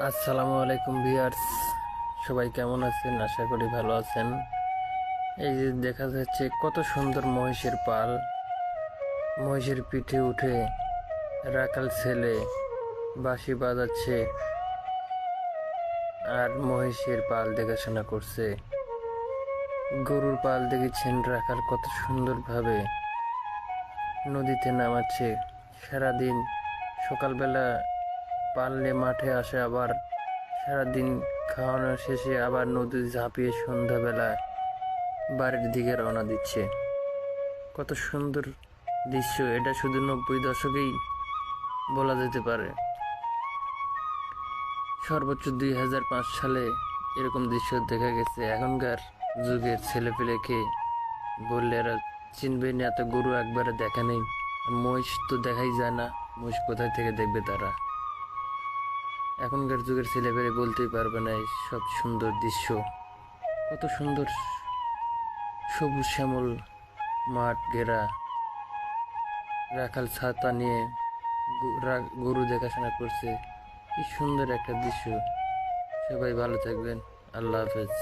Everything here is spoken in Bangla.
আসসালামু আলাইকুম ভিউয়ার্স, সবাই কেমন আছেন? আশা করি ভালো আছেন। এই যে দেখা যাচ্ছে কত সুন্দর মহিষের পাল। মহিষের পিঠে উঠে রাখাল ছেলে বাঁশি বাজাচ্ছে আর মহিষের পাল দেখাশোনা করছে। গরুর পাল দেখেছেন, রাখাল কত সুন্দরভাবে নদীতে নামাচ্ছে। সারাদিন সকালবেলা পাললে মাঠে আসে, আবার সারাদিন খাওয়ানো শেষে আবার নদী ঝাঁপিয়ে সন্ধ্যাবেলা বাড়ির দিকে রওনা দিচ্ছে। কত সুন্দর দৃশ্য এটা, শুধু 90 দশকেই বলা যেতে পারে। সর্বোচ্চ 2005 সালে এরকম দৃশ্য দেখা গেছে। এখনকার যুগের ছেলেপেলেকে বললে এরা চিনবে না, এত গরু একবারে দেখা নেই। আর মহিষ তো দেখাই যায় না, মহিষ কোথায় থেকে দেখবে তারা? এখনকার যুগের ছেলেপেলে বলতেই পারবে না এই সব সুন্দর দৃশ্য। কত সুন্দর সবুজ শ্যামল মাঠ ঘেরা, রাখাল ছাতা নিয়ে গরু দেখাশোনা করছে। কি সুন্দর একটা দৃশ্য। সবাই ভালো থাকবেন। আল্লাহ হাফেজ।